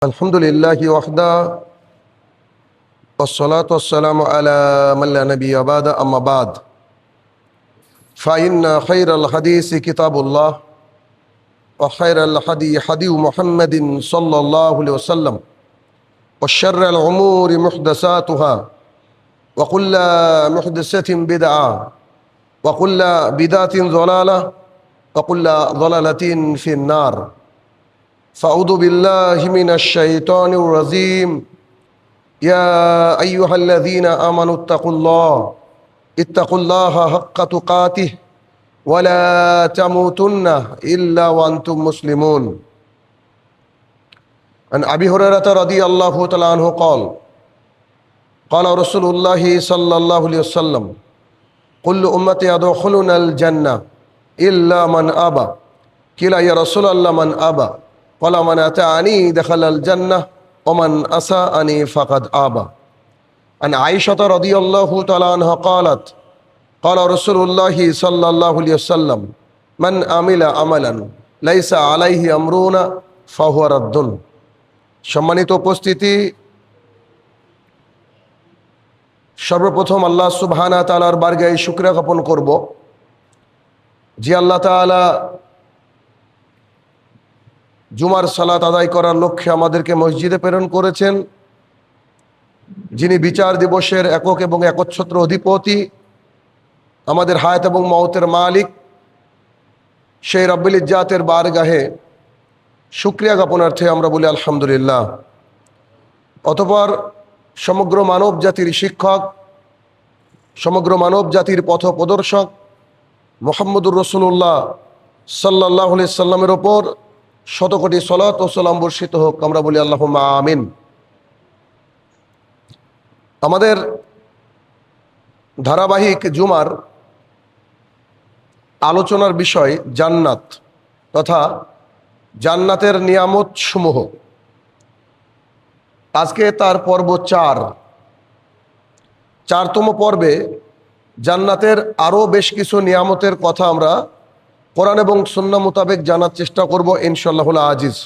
الحمد لله وحده والصلاة والسلام على من لا نبي بعد أما بعد فإن خير الحديث كتاب الله وخير الهدي هدي محمد صلى الله عليه وسلم وشر الأمور محدثاتها وكل محدثة بدعة وكل بدعة ضلالة وكل ضلالة في النار فأعوذ بالله من الشيطان الرجيم يا أيها الذين آمنوا اتقوا الله حق تقاته ولا تموتن إلا وأنتم مسلمون. عن أبي هريرة رضي الله تعالى عنه قال رسول الله صلى الله عليه وسلم كل أمتي يدخلون الجنة إلا من أبى قيل يا رسول الله من أبى قال من أطاعني دخل الجنة ومن أساءني فقد أبى. عن عائشة رضي الله تعالى عنها قالت قال رسول الله صلى الله عليه وسلم من عمل عملا ليس عليه أمرنا فهو رد. সম্মানিত উপস্থিতি, সর্বপ্রথম আল্লাহ সুবহানাহু ওয়া তাআলার বারগাহে শুকরিয়া জ্ঞাপন করব যে আল্লাহ তাআলা জুমার সালাত আদায় করার লক্ষ্যে আমাদেরকে মসজিদে প্রেরণ করেছেন, যিনি বিচার দিবসের একক এবং একচ্ছত্র অধিপতি, আমাদের হায়াত এবং মওতের মালিক, সেই রব্বুল ইজ্জাতের বারগাহে শুকরিয়া জ্ঞাপনার্থে আমরা বলি আলহামদুলিল্লাহ। অতঃপর সমগ্র মানব জাতির শিক্ষক, সমগ্র মানব জাতির পথ প্রদর্শক মুহাম্মদুর রাসূলুল্লাহ সাল্লাল্লাহু আলাইহি সাল্লামের ওপর শতকোটি সালাত ও সালাম বর্ষিত হোক, আমরা বলি আল্লাহুম্মা আমিন। আমাদের ধারাবাহিক জুমার আলোচনার বিষয় জান্নাত তথা জান্নাতের নিয়ামত সমূহ। আজকে তার পর্ব 4তম পর্বে জান্নাতের আরও বেশ কিছু নিয়ামতের কথা আমরা কোরআন এবং সুন্নাহ মোতাবেক জানার চেষ্টা করব ইনশাআল্লাহুল আজিজ।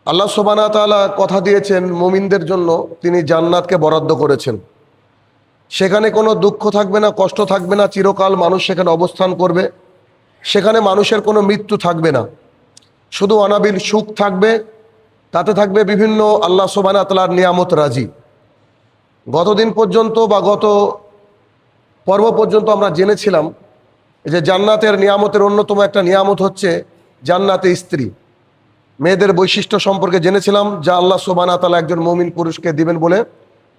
আল্লাহ সুবহানাহু ওয়া তাআলা কথা দিয়েছেন মুমিনদের জন্য তিনি জান্নাতকে বরাদ্দ করেছেন। সেখানে কোনো দুঃখ থাকবে না, কষ্ট থাকবে না, চিরকাল মানুষ সেখানে অবস্থান করবে। সেখানে মানুষের কোনো মৃত্যু থাকবে না, শুধু অনাবিল সুখ থাকবে, তাতে থাকবে বিভিন্ন আল্লাহ সুবহানাহু ওয়া তাআলার নিয়ামত রাজি। গতদিন পর্যন্ত বা গত পর্ব পর্যন্ত আমরা জেনেছিলাম যে জান্নাতের নিয়ামতের অন্যতম একটা নিয়ামত হচ্ছে জান্নাতে স্ত্রী। মেয়েদের বৈশিষ্ট্য সম্পর্কে জেনেছিলাম, যা আল্লাহ সুবহানাহু ওয়া তাআলা একজন মুমিন পুরুষকে দিবেন বলে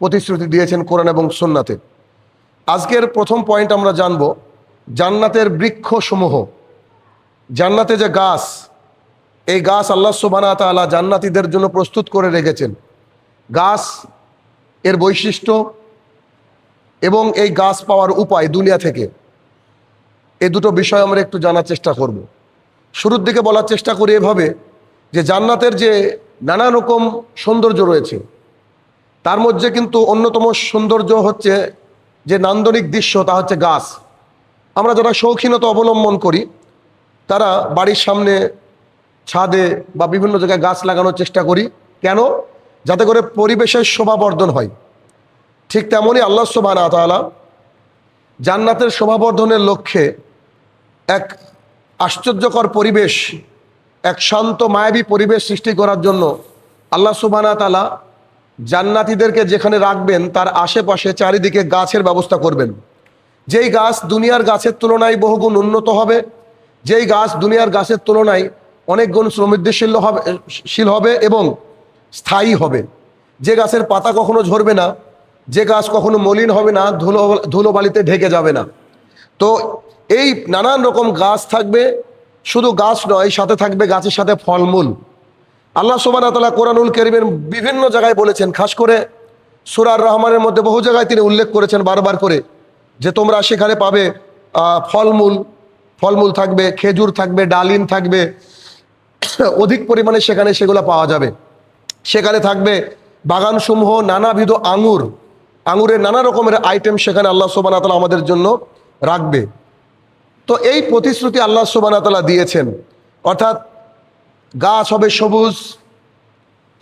প্রতিশ্রুতি দিয়েছেন কোরআন এবং সুন্নাতে। আজকের প্রথম পয়েন্ট আমরা জানব জান্নাতের বৃক্ষসমূহ। জান্নাতে যে গাছ, এই গাছ আল্লাহ সুবহানাহু ওয়া তাআলা জান্নাতীদের জন্য প্রস্তুত করে রেখেছেন। গাছ এর বৈশিষ্ট্য এবং এই গাছ পাওয়ার উপায় দুনিয়া থেকে, এই দুটো বিষয় আমরা একটু জানার চেষ্টা করব। শুরুর দিকে বলার চেষ্টা করি এভাবে যে জান্নাতের যে নানা রকম সৌন্দর্য রয়েছে, তার মধ্যে কিন্তু অন্যতম সৌন্দর্য হচ্ছে যে নান্দনিক দৃশ্য, তা হচ্ছে গাছ। আমরা যারা শৌখিনতা অবলম্বন করি তারা বাড়ির সামনে, ছাদে বা বিভিন্ন জায়গায় গাছ লাগানোর চেষ্টা করি। কেন? যাতে করে পরিবেশের শোভাবর্ধন হয়। ঠিক তেমনই আল্লাহ সুবহানাহু ওয়া তাআলা জান্নাতের শোভাবর্ধনের লক্ষ্যে এক আশ্চর্যকর পরিবেশ, এক শান্ত মায়াবী পরিবেশ সৃষ্টি করার জন্য আল্লাহ সুবহানাহু ওয়া তাআলা জান্নাতীদেরকে যেখানে রাখবেন তার আশেপাশে চারিদিকে গাছের ব্যবস্থা করবেন। যেই গাছ দুনিয়ার গাছের তুলনায় বহুগুণ উন্নত হবে, যেই গাছ দুনিয়ার গাছের তুলনায় অনেক গুণ সমৃদ্ধিশীল হবে এবং স্থায়ী হবে, যে গাছের পাতা কখনো ঝরবে না, যে গাছ কখনো মলিন হবে না, ধুলোবালিতে ঢেকে যাবে না। তো এই নানান রকম গাছ থাকবে। শুধু গাছ নয়, সাথে থাকবে গাছের সাথে ফলমূল। আল্লাহ সুবহানাহু ওয়া তাআলা কোরআনুল কারীমের বিভিন্ন জায়গায় বলেছেন, খাস করে সূরা আর রহমানের মধ্যে বহু জায়গায় তিনি উল্লেখ করেছেন বারবার করে, যে তোমরা সেখানে পাবে ফলমূল থাকবে, খেজুর থাকবে, ডালিম থাকবে, অধিক পরিমাণে সেখানে সেগুলো পাওয়া যাবে। সেখানে থাকবে বাগানসমূহ, নানাবিধ আঙুরের নানা রকমের আইটেম সেখানে আল্লাহ সুবহানাহু ওয়া তাআলা আমাদের জন্য রাখবে। তো এই প্রতিশ্রুতি আল্লাহ সুবহানাহু ওয়া তাআলা দিয়েছেন, অর্থাৎ গাছ হবে সবুজ,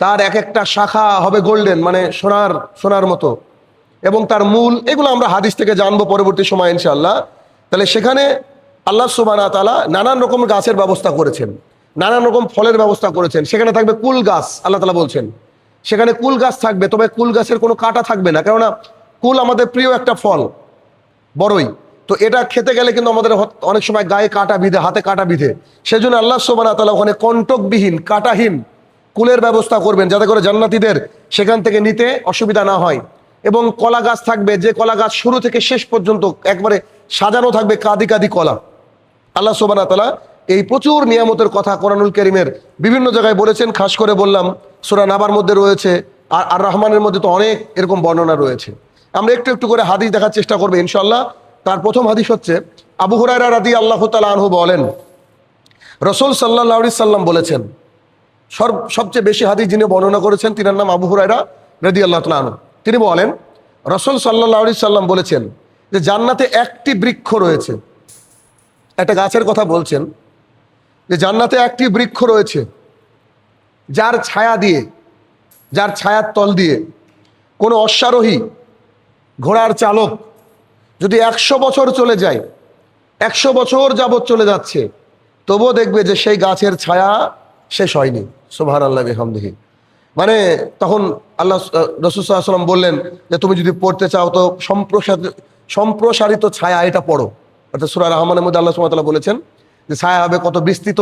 তার এক একটা শাখা হবে গোল্ডেন, মানে সোনার সোনার মতো, এবং তার মূল, এগুলো আমরা হাদিস থেকে জানবো পরবর্তী সময় ইনশাআল্লাহ। তাহলে সেখানে আল্লাহ সুবহানাহু ওয়া তাআলা নানান রকম গাছের ব্যবস্থা করেছেন, নানান রকম ফলের ব্যবস্থা করেছেন। সেখানে থাকবে কুল গাছ, আল্লাহ তাআলা বলছেন সেখানে কুল গাছ থাকবে, তবে কুল গাছের কোনো কাঁটা থাকবে না, কেননা কুল আমাদের প্রিয় একটা ফল, বড়ই। তো এটা খেতে গেলে কিন্তু আমাদের অনেক সময় গায়ে কাঁটা বিঁধে, হাতে কাঁটা বিঁধে। সেজন্য আল্লাহ সুবহানাহু ওয়া তাআলা ওখানে কণ্টকবিহীন, কাঁটাহীন কুলের ব্যবস্থা করবেন, যাতে করে জান্নাতীদের সেখান থেকে নিতে অসুবিধা না হয়। এবং কলা গাছ থাকবে, যে কলা গাছ শুরু থেকে শেষ পর্যন্ত একবারে সাজানো থাকবে কাদি কাদি কলা। আল্লাহ সুবহানাহু ওয়া তাআলা এই প্রচুর নিয়ামতের কথা কোরআনুল কারীমের বিভিন্ন জায়গায় বলেছেন। খাস করে বললাম সূরা নাবার মধ্যে রয়েছে, আর আর রহমানের মধ্যে তো অনেক এরকম বর্ণনা রয়েছে। আমরা একটু একটু করে হাদিস দেখার চেষ্টা করবো ইনশাআল্লাহ। তার প্রথম হাদিস হচ্ছে, আবু হুরায়রা রাদিয়াল্লাহু তাআলা আনহু বলেন, রাসূল সাল্লাল্লাহু আলাইহি সাল্লাম বলেছেন, সবচেয়ে বেশি হাদিস যিনি বর্ণনা করেছেন তিনার নাম আবু হুরায়রা রাদিয়াল্লাহু তাআলা আনহু। তিনি বলেন, রাসূল সাল্লাল্লাহু আলাইহি সাল্লাম বলেছেন যে জান্নাতে একটি বৃক্ষ রয়েছে, একটা গাছের কথা বলছেন, যে জান্নাতে একটি বৃক্ষ রয়েছে যার ছায়া দিয়ে, যার ছায়ার তল দিয়ে কোনো অশ্বারোহী ঘোড়ার চালক যদি 100 বছর চলে যায়, 100 বছর যাবৎ চলে যাচ্ছে, তবুও দেখবে যে সেই গাছের ছায়া শেষ হয়নি। সুবহানাল্লাহি ওয়া বিহামদিহি। মানে তখন আল্লাহ রাসূল সাল্লাল্লাহু আলাইহি ওয়াসাল্লাম বললেন যে তুমি যদি পড়তে চাও তো সম্প্রসারিত ছায়া এটা পড়ো। অর্থাৎ সূরা রহমানের মধ্যে আল্লাহ সুবহানাহু ওয়া তাআলা বলেছেন যে ছায়া হবে কত বিস্তৃত,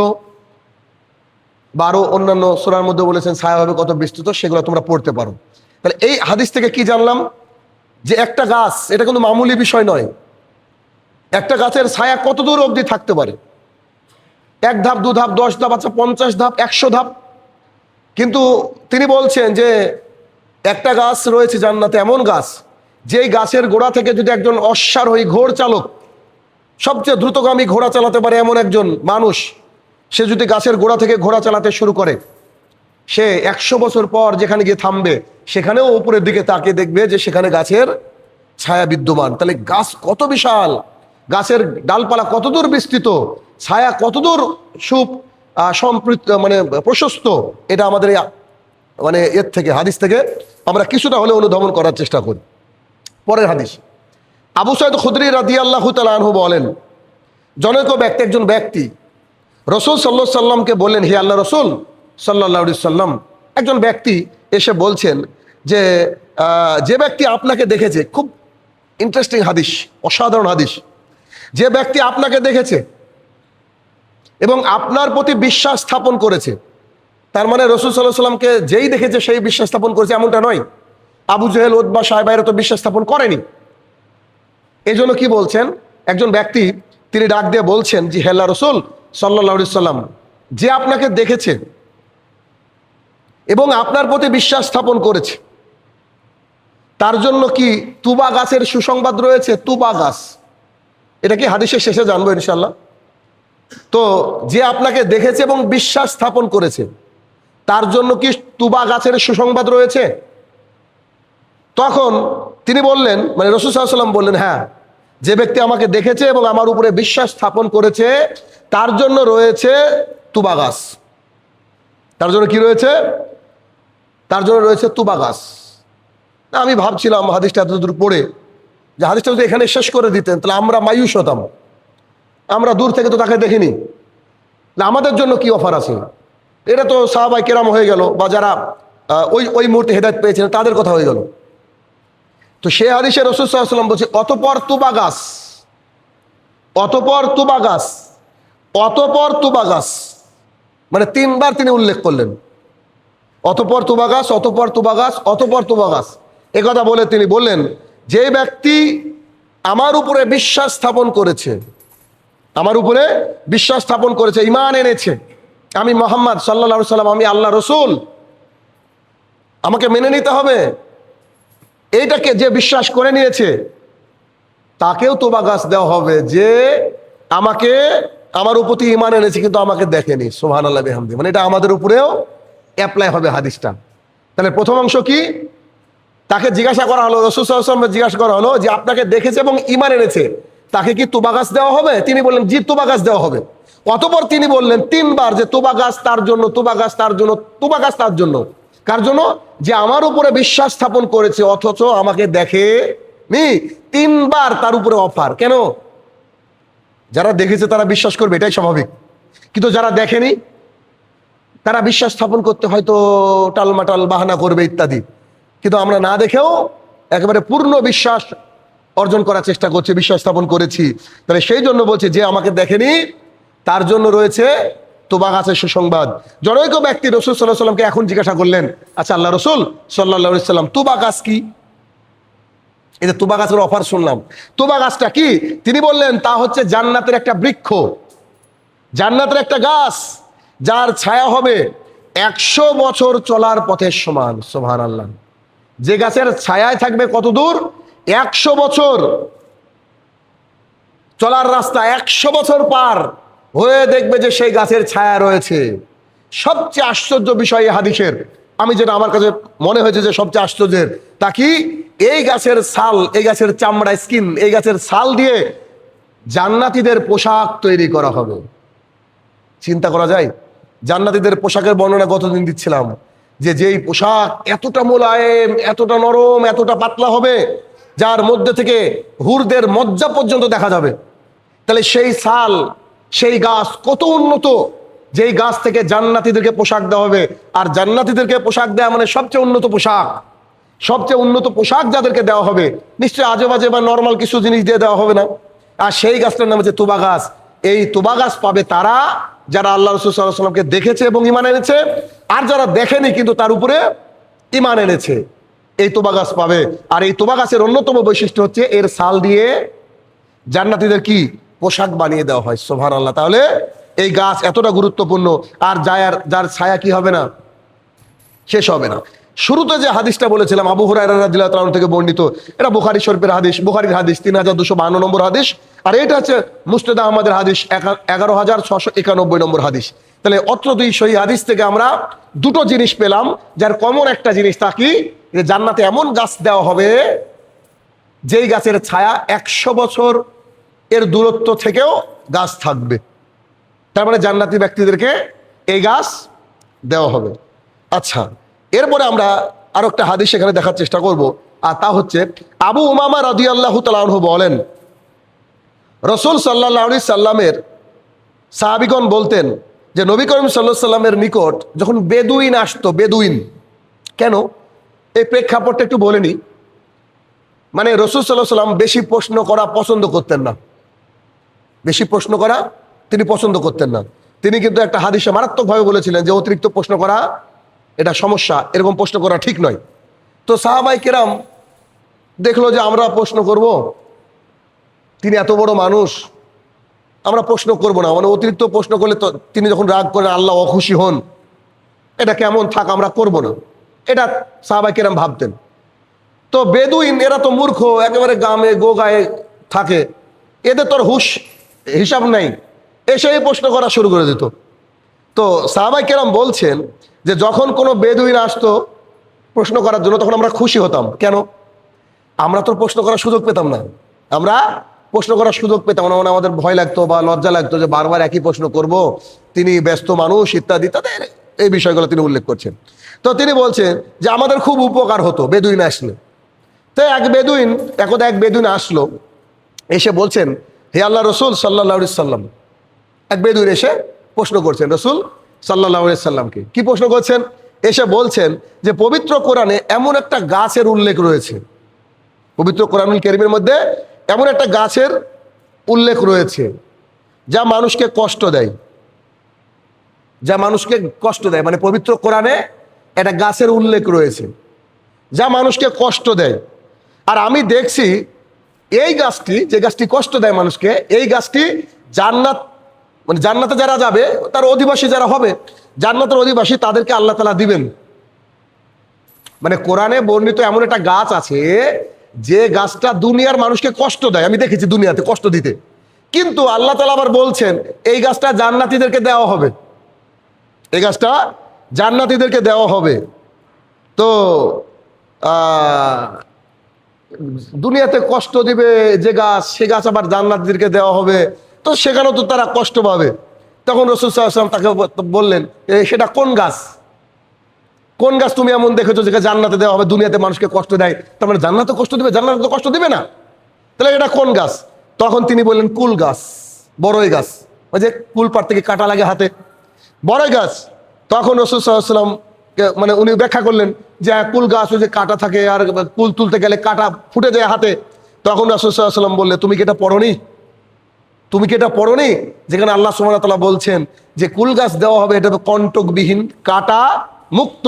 বা আরো অন্যান্য সূরার মধ্যে বলেছেন ছায়া হবে কত বিস্তৃত, সেগুলো তোমরা পড়তে পারো। তাহলে এই হাদিস থেকে কি জানলাম, যে একটা গাছ, এটা কিন্তু মামুলি বিষয় নয়। একটা গাছের ছায়া কত দূর অবধি থাকতে পারে, 1 ধাপ 2 ধাপ 10 ধাপ, আচ্ছা 50 ধাপ 100 ধাপ। কিন্তু তিনি বলছেন যে একটা গাছ রয়েছে জান্নাতে, এমন গাছ, যেই গাছের গোড়া থেকে যদি একজন অশ্বারোহী ঘোড় চালক, সবচেয়ে দ্রুতগামী ঘোড়া চালাতে পারে এমন একজন মানুষ, সে যদি গাছের গোড়া থেকে ঘোড়া চালাতে শুরু করে, সে 100 বছর পর যেখানে গিয়ে থামবে, সেখানেও উপরের দিকে তাকিয়ে দেখবে যে সেখানে গাছের ছায়া বিদ্যমান। তাহলে গাছ কত বিশাল, গাছের ডালপালা কতদূর বিস্তৃত, ছায়া কতদূর মানে প্রশস্ত, এটা আমাদের মানে এর থেকে, হাদিস থেকে আমরা কিছুটা হলে অনুধাবন করার চেষ্টা করি। পরের হাদিস, আবু সাঈদ খুদরি রাদিয়াল্লাহু তাআলা আনহু বলেন, একজন ব্যক্তি রাসূল সাল্লাল্লাহু আলাইহি সাল্লামকে বললেন, হে আল্লাহ রাসূল সাল্লাল্লাহু আলাইহি সাল্লাম, একজন ব্যক্তি এসে বলছেন যে যে ব্যক্তি আপনাকে দেখেছে, খুব ইন্টারেস্টিং হাদিস, অসাধারণ হাদিস, যে ব্যক্তি আপনাকে দেখেছে এবং আপনার প্রতি বিশ্বাস স্থাপন করেছে, তার মানে রাসূল সাল্লাল্লাহু আলাইহি সাল্লামকে যেই দেখেছে সেই বিশ্বাস স্থাপন করেছে এমনটা নয়। আবু জেহেল, উতবা, সায়বা এরা তো বিশ্বাস স্থাপন করেনি। এই জন্য কি বলছেন, একজন ব্যক্তি তিনি ডাক দিয়ে বলছেন, জি হে আল্লাহ রাসূল সাল্লাল্লাহু আলাইহি সাল্লাম, যে আপনাকে দেখেছে এবং আপনার প্রতি বিশ্বাস স্থাপন করেছে, তার জন্য কি তুবা গাছের সুসংবাদ রয়েছে? তুবা গাছ, এটা কি হাদিসের শেষে জানবো ইনশাআল্লাহ। তো যে আপনাকে দেখেছে এবং বিশ্বাস স্থাপন করেছে, তার জন্য কি তুবা গাছের সুসংবাদ রয়েছে? তখন তিনি বললেন, মানে রাসূল সাল্লাল্লাহু আলাইহি ওয়াসাল্লাম বললেন, হ্যাঁ, যে ব্যক্তি আমাকে দেখেছে এবং আমার উপরে বিশ্বাস স্থাপন করেছে, তার জন্য রয়েছে তুবা গাছ। তার জন্য কি রয়েছে? তার জন্য রয়েছে তুবা গাছ। আমি ভাবছিলাম হাদিসটা এতদূর পড়ে, যে হাদিসটা যদি এখানে শেষ করে দিতেন তাহলে আমরা মায়ুস হতাম। আমরা দূর থেকে তো তাকে দেখিনি, আমাদের জন্য কি অফার আছে? এটা তো সাহাবায়ে কেরাম হয়ে গেল, বা যারা ওই মুহূর্তে হেদায়েত পেয়েছেন তাদের কথা হয়ে গেল। তো সে হাদিসে রাসূল সাল্লাল্লাহু আলাইহি ওয়াসাল্লাম বলছে, অতঃপর তুবা গাছ, অতঃপর তুবা গাছ, অতঃপর তুবা গাছ, মানে 3 বার তিনি উল্লেখ করলেন, অতঃপর তুবা গাছ, অতঃপর তুবা গাছ, অতঃপর তুবা গাছ। এ কথা বলে তিনি বললেন, যে ব্যক্তি আমার উপরে বিশ্বাস স্থাপন করেছে, আমার উপরে বিশ্বাস স্থাপন করেছে, ঈমান এনেছে, আমি মুহাম্মদ সাল্লাল্লাহু আলাইহি ওয়াসাল্লাম, আমি আল্লাহ রাসূল, আমাকে মেনে নিতে হবে, এইটাকে যে বিশ্বাস করে নিয়েছে, তাকেও তুবা গাছ দেওয়া হবে, যে আমাকে, আমার প্রতি ঈমান এনেছে কিন্তু আমাকে দেখেনি। সুবহানাল্লাহি ওয়া বিহামদিহি। মানে এটা আমাদের উপরেও অ্যাপ্লাই হবে হাদিসটা। তাহলে প্রথম অংশ কি? তাকে জিজ্ঞাসা করা হলো, রাসূল সাল্লাল্লাহু আলাইহি ওয়াসাল্লাম জিজ্ঞাসা করা হলো যে আপনাকে দেখেছে এবং ঈমান এনেছে, তাকে কি তুবা গাছ দেওয়া হবে? তিনি বললেন, জি, তুবা গাছ দেওয়া হবে। অতঃপর তিনি বললেন 3 বার যে তুবা গাছ তার জন্য, তুবা গাছ তার জন্য, তুবা গাছ তার জন্য। কার জন্য? যে আমার উপরে বিশ্বাস স্থাপন করেছে অথচ আমাকে দেখে নি। 3 বার তার উপরে অফার। কেন? যারা দেখেছে তারা বিশ্বাস করবে, এটাই স্বাভাবিক। কিন্তু যারা দেখেনি তারা বিশ্বাস স্থাপন করতে হয়তো টালমাটাল বাহানা করবে ইত্যাদি। কিন্তু আমরা না দেখেও একেবারে পূর্ণ বিশ্বাস অর্জন করার চেষ্টা করছি, বিশ্বাস স্থাপন করেছি। তাহলে সেই জন্য বলছে যে আমাকে দেখেনি তার জন্য রয়েছে তুবা গাছের সুসংবাদ। জনৈক ব্যক্তি রসুল সাল্লাল্লাহু আলাইহি সাল্লামকে এখন জিজ্ঞাসা করলেন, আচ্ছা আল্লাহ রসুল সাল্লাল্লাহু আলাইহি সাল্লাম, তুবা গাছ কি? এই যে তুবা গাছের অফার শুনলাম, তুবা গাছটা কি? তিনি বললেন তা হচ্ছে জান্নাতের একটা বৃক্ষ, জান্নাতের একটা গাছ, যার ছায়া হবে 100 বছর চলার পথের সমান। সুবহানাল্লাহ। যে গাছের ছায়ায় থাকবে কত দূর? 100 বছর চলার রাস্তা, 100 বছর পার হয়ে দেখবে যে সেই গাছের ছায়া রয়েছে। সবচেয়ে আশ্চর্য বিষয় এই হাদিসের, আমি যেটা আমার কাছে মনে হয়েছে যে সবচেয়ে আশ্চর্যের, তা কি? এই গাছের ছাল, এই গাছের চামড়া, স্কিন, এই গাছের ছাল দিয়ে জান্নাতীদের পোশাক তৈরি করা হবে। চিন্তা করা যায়? জান্নাতীদের পোশাকের বর্ণনা গতদিন দিচ্ছিলাম, যে যেই পোশাক এতটা মোলায়েম, এতটা নরম, এতটা পাতলা হবে, যার মধ্যে থেকে হুরদের মজ্জা পর্যন্ত দেখা যাবে। তাহলে সেই ছাল, সেই গাছ কত উন্নত, যেই গাছ থেকে জান্নাতীদেরকে পোশাক দেওয়া হবে। আর জান্নাতীদেরকে পোশাক দেওয়া মানে সবচেয়ে উন্নত পোশাক। সবচেয়ে উন্নত পোশাক যাদেরকে দেওয়া হবে, নিশ্চয়ই আজে বাজে বা নর্মাল কিছু জিনিস দিয়ে দেওয়া হবে না। আর সেই গাছটার নাম হচ্ছে তুবা গাছ। এই তুবা গাছ পাবে তারা যারা আল্লাহ রাসূল সাল্লাল্লাহু আলাইহি সাল্লামকে দেখেছে এবং ঈমান এনেছে, আর যারা দেখেনি কিন্তু তার উপরে ঈমান এনেছে, এই তুবা গাছ পাবে। আর এই তুবা গাছের অন্যতম বৈশিষ্ট্য হচ্ছে এর ছাল দিয়ে জান্নাতীদের কি পোশাক বানিয়ে দেওয়া হয়। সুবহানাল্লাহ। তাহলে এই গাছ এতটা গুরুত্বপূর্ণ। আর যার ছায়া কি হবে না, শেষ হবে না। শুরুতে যে হাদিসটা বলেছিলাম আবু হুরায়রা রাদিয়াল্লাহু তাআলা থেকে বর্ণিত, এটা বুখারী শরীফের হাদিস, বুখারীর হাদিস 3252 নম্বর হাদিস। আর এটা হচ্ছে মুসনাদ আহমদের হাদিস 11691 নম্বর হাদিস। তাহলে অত্র দুই সহিহ হাদিস থেকে আমরা দুটো জিনিস পেলাম, যার কমন একটা জিনিস, তা কি? যে জান্নাতে এমন গাছ দেওয়া হবে যেই গাছের ছায়া 100 বছর এর দূরত্ব থেকেও গাছ থাকবে। তার মানে জান্নাতি ব্যক্তিদেরকে এই গাছ দেওয়া হবে। আচ্ছা, এরপরে আমরা আরো একটা হাদিস এখানে দেখার চেষ্টা করব, আর তা হচ্ছে আবু উমামা রাদিয়াল্লাহু তাআলা আনহু বলেন, রাসূল সাল্লাল্লাহু আলাইহি সাল্লামের সাহাবীগণ বলতেন যে নবী করিম সাল্লাল্লাহু আলাইহি সাল্লামের নিকট যখন বেদুইন আসতো, বেদুইন কেন, এই প্রেক্ষাপটটা একটু বলে নি। মানে রাসূল সাল্লাল্লাহু আলাইহি সাল্লাম বেশি প্রশ্ন করা পছন্দ করতেন না, বেশি প্রশ্ন করা তিনি পছন্দ করতেন না। তিনি কিন্তু একটা হাদিসে মারাত্মকভাবে বলেছিলেন যে অতিরিক্ত প্রশ্ন করা এটা সমস্যা, এরকম প্রশ্ন করা ঠিক নয়। তো সাহাবাই কেরাম দেখলো যে আমরা প্রশ্ন করব, তিনি এত বড় মানুষ, আমরা প্রশ্ন করব না, মানে অতিরিক্ত প্রশ্ন করলে তো তিনি যখন রাগ করেন আল্লাহ অখুশি হন, এটা কেমন, থাক আমরা করব না, এটা সাহাবাই কেরাম ভাবতেন। তো বেদুইন এরা তো মূর্খ, একেবারে গ্রামে গোগায়ে থাকে, এদের তোর হুশ হিসাব নাই, এসেই প্রশ্ন করা শুরু করে দিত। তো সাহাবাই কেরাম বলছেন যে যখন কোনো বেদুইন আসতো প্রশ্ন করার জন্য তখন আমরা খুশি হতাম। কেন? আমরা তো প্রশ্ন করার সুযোগ পেতাম না, আমরা প্রশ্ন করার সুযোগ পেতাম না, মানে আমাদের ভয় লাগতো বা লজ্জা লাগতো যে বারবার একই প্রশ্ন করব, তিনি ব্যস্ত মানুষ ইত্যাদি, তাদের এই বিষয়গুলো তিনি উল্লেখ করছেন। তো তিনি বলছেন যে আমাদের খুব উপকার হতো বেদুইন আসলে। তো এক বেদুইন আসলো, এসে বলছেন, হে আল্লাহ রসুল সাল্লাল্লাহু আলাইহি সাল্লাম, এক বেদুইন এসে প্রশ্ন করছেন রসুল সাল্লাল্লাহু আলাইহি সাল্লামকে। কি প্রশ্ন করছেন? এসে বলছেন যে পবিত্র কোরআনে এমন একটা গাছের উল্লেখ রয়েছে, পবিত্র কোরআনুল কারীমের মধ্যে এমন একটা গাছের উল্লেখ রয়েছে যা মানুষকে কষ্ট দেয়, যা মানুষকে কষ্ট দেয়। মানে পবিত্র কোরআনে একটা গাছের উল্লেখ রয়েছে যা মানুষকে কষ্ট দেয়। আর আমি দেখছি এই গাছটি, যে গাছটি কষ্ট দেয় মানুষকে, এই গাছটি জান্নাত, মানে জান্নাতে যারা যাবে তার অধিবাসী যারা হবে, জান্নাতের অধিবাসী, তাদেরকে আল্লাহ তাআলা দিবেন। মানে কোরআনে বর্ণিত এমন একটা গাছ আছে যে গাছটা দুনিয়ার মানুষকে কষ্ট দেয়, আমি দেখেছি দুনিয়াতে কষ্ট দিতে, কিন্তু আল্লাহ তাআলা আবার বলছেন এই গাছটা জান্নাতীদেরকে দেওয়া হবে, এই গাছটা জান্নাতীদেরকে দেওয়া হবে। তো দুনিয়াতে কষ্ট দিবে যে গাছ, সে গাছ আবার জান্নাতীদেরকে দেওয়া হবে, তো সেখানেও তো তারা কষ্ট পাবে। তখন রাসূল সাল্লাল্লাহু আলাইহি ওয়াসাল্লাম তাকে বললেন সেটা কোন গাছ? কোন গাছ তুমি এমন দেখেছো যেটা জান্নাতে দেওয়া হবে, দুনিয়াতে মানুষকে কষ্ট দেয়, তার মানে জান্নাতে কষ্ট দেবে? জান্নাতে তো কষ্ট দিবে না, তাহলে এটা কোন গাছ? তখন তিনি বললেন কুল গাছ, বড়ই গাছ, ওই যে কুল পাড় থেকে কাটা লাগে হাতে, বড়ই গাছ। তখন রাসূল সাল্লাল্লাহু আলাইহি ওয়াসাল্লাম মানে উনি ব্যাখ্যা করলেন যে কুল গাছ ওই যে কাটা থাকে, আর কুল তুলতে গেলে কাটা ফুটে যায় হাতে। তখন রাসূল সাল্লাল্লাহু আলাইহি ওয়াসাল্লাম বললেন, তুমি কি এটা পড়োনি? তুমি কি এটা পড়োনি যেখানে আল্লাহ সুবহানাহু ওয়া তাআলা বলছেন যে কুল গাছ দেওয়া হবে, এটা কণ্টকবিহীন, কাটা মুক্ত।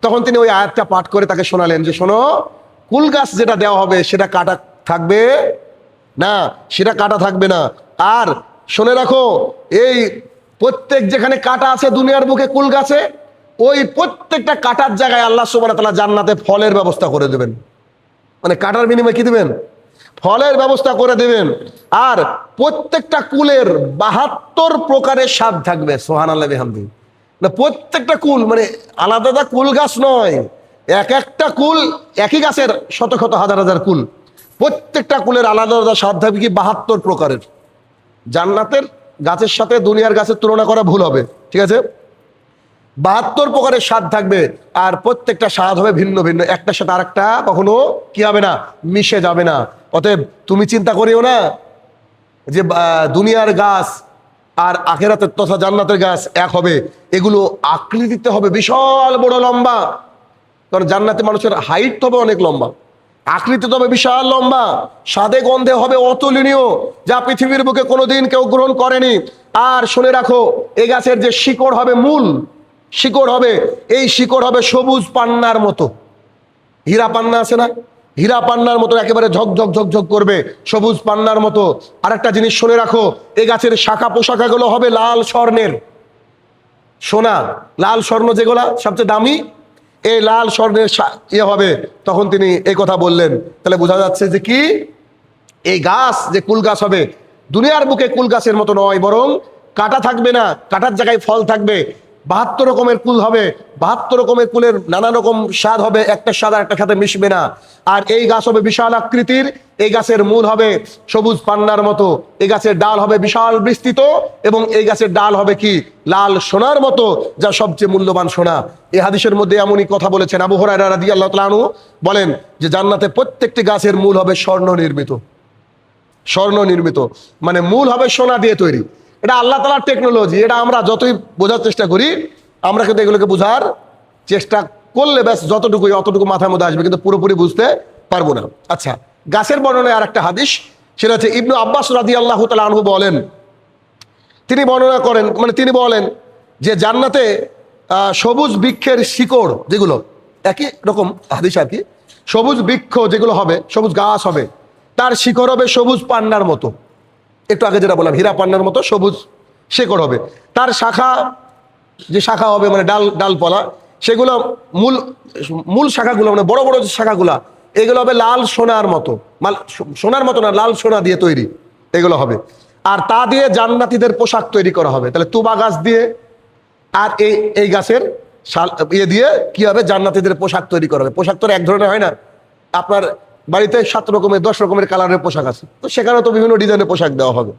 তখন তিনি ওই আয়াতটা পাঠ করে তাকে শোনালেন যে শোনো, কুল গাছ যেটা দেওয়া হবে সেটা কাটা থাকবে না, সেটা কাটা থাকবে না। আর শুনে রাখো, এই প্রত্যেক যেখানে কাটা আছে দুনিয়ার বুকে কুল গাছে, ওই প্রত্যেকটা কাটার জায়গায় আল্লাহ সুবহানাহু ওয়া তাআলা জান্নাতে ফলের ব্যবস্থা করে দেবেন। মানে কাটার বিনিময়ে কি দিবেন? ফলের ব্যবস্থা করে দেবেন। আর প্রত্যেকটা কুলের 72 প্রকারের স্বাদ থাকবে, সুবহানাল্লাহি বিহামদিহি। না প্রত্যেকটা কুল মানে আলাদা আলাদা কুল গাছ নয়, এক একটা কুল একই গাছের শত শত হাজার হাজার কুল, প্রত্যেকটা কুলের আলাদা আলাদা স্বাদ থাকবে কি 72 প্রকারের। জান্নাতের গাছের সাথে দুনিয়ার গাছের তুলনা করা ভুল হবে, ঠিক আছে? 72 প্রকারের স্বাদ থাকবে, আর প্রত্যেকটা স্বাদ হবে ভিন্ন ভিন্ন, একটার সাথে আরেকটা কখনো কি হবে না, মিশে যাবে না। অতএব তুমি চিন্তা করিও না যে দুনিয়ার গাছ আর আখিরাতের তথা জান্নাতের গাছ এক হবে। এগুলো আকৃতিতে হবে বিশাল বড় লম্বা, কারণ জান্নাতে মানুষের হাইট হবে অনেক লম্বা, আকৃতিতে হবে বিশাল লম্বা, স্বাদে গন্ধে হবে অতুলনীয়, যা পৃথিবীর বুকে কোনোদিন কেউ গ্রহণ করেনি। আর শুনে রাখো, এই গাছের যে শিকড় হবে, মূল শিকড় হবে, এই শিকড় হবে সবুজ পান্নার মতো। হীরা পান্না আছে না, হীরা পান্নার মতো একেবারে ঝকঝক ঝকঝক করবে, সবুজ পান্নার মতো। আরেকটা জিনিস শুনে রাখো, এই গাছের শাখা পোশাকাগুলো হবে লাল স্বর্ণের, সোনা লাল স্বর্ণ যেগুলা সবচেয়ে দামি, এই লাল স্বর্ণের ইয়ে হবে। তখন তিনি এই কথা বললেন, তাহলে বোঝা যাচ্ছে যে কি, এই গাছ যে কুল গাছ হবে, দুনিয়ার বুকে কুল গাছের মতো নয়, বরং কাটা থাকবে না, কাটার জায়গায় ফল থাকবে। 72 রকমের কুল হবে, 72 রকমের কুলের নানা রকম স্বাদ হবে, একটা স্বাদ আর একটা সাথে মিশবে না। আর এই গাছ হবে বিশাল আকৃতির, এই গাছের মূল হবে সবুজ পান্নার মতো, এই গাছের ডাল হবে বিশাল বিস্তৃত, এবং এই গাছের ডাল হবে কি লাল সোনার মতো, যা সবচেয়ে মূল্যবান সোনা। এই হাদিসের মধ্যে এমনই কথা বলেছেন আবু হুরায়রা রাদিয়াল্লাহু তাআলা আনহু বলেন যে জান্নাতে প্রত্যেকটি গাছের মূল হবে স্বর্ণ নির্মিত, স্বর্ণ নির্মিত মানে মূল হবে সোনা দিয়ে তৈরি। এটা আল্লাহ তাআলার টেকনোলজি, এটা আমরা যতই বোঝার চেষ্টা করি, আমরা কিন্তু এগুলোকে বোঝার চেষ্টা করলে ব্যাস যতটুকুই অতটুকু মাথার মধ্যে আসবে, কিন্তু পুরোপুরি বুঝতে পারবো না। আচ্ছা, গাছের বর্ণনায় আর একটা হাদিস, সেটা হচ্ছে ইবনু আব্বাস রাদিয়াল্লাহু তাআলা আনহু বলেন, তিনি বর্ণনা করেন, মানে তিনি বলেন যে জান্নাতে সবুজ বৃক্ষের শিকড় যেগুলো, একই রকম হাদিস আর কি, সবুজ বৃক্ষ যেগুলো হবে, সবুজ গাছ হবে, তার শিকড় হবে সবুজ পান্নার মতো, একটু আগে যেটা বললাম হীরা পান্নার মতো সবুজ শিকড় হবে। তার শাখা, যে শাখা হবে মানে ডালপালা, সেগুলো মূল শাখাগুলো মানে বড় বড় যে শাখাগুলা, এগুলো হবে লাল সোনার মতো, সোনার মতো না, লাল সোনা দিয়ে তৈরি এগুলো হবে। আর তা দিয়ে জান্নাতীদের পোশাক তৈরি করা হবে। তাহলে তুবা গাছ দিয়ে আর এই গাছের ইয়ে দিয়ে কি হবে, জান্নাতীদের পোশাক তৈরি করা হবে। পোশাক তো এক ধরনের হয় না, আপনার বাড়িতে 7 রকমের 10 রকমের কালারের পোশাক আছে, তো সেখানে তো বিভিন্ন ডিজাইনের পোশাক দেওয়া হবে।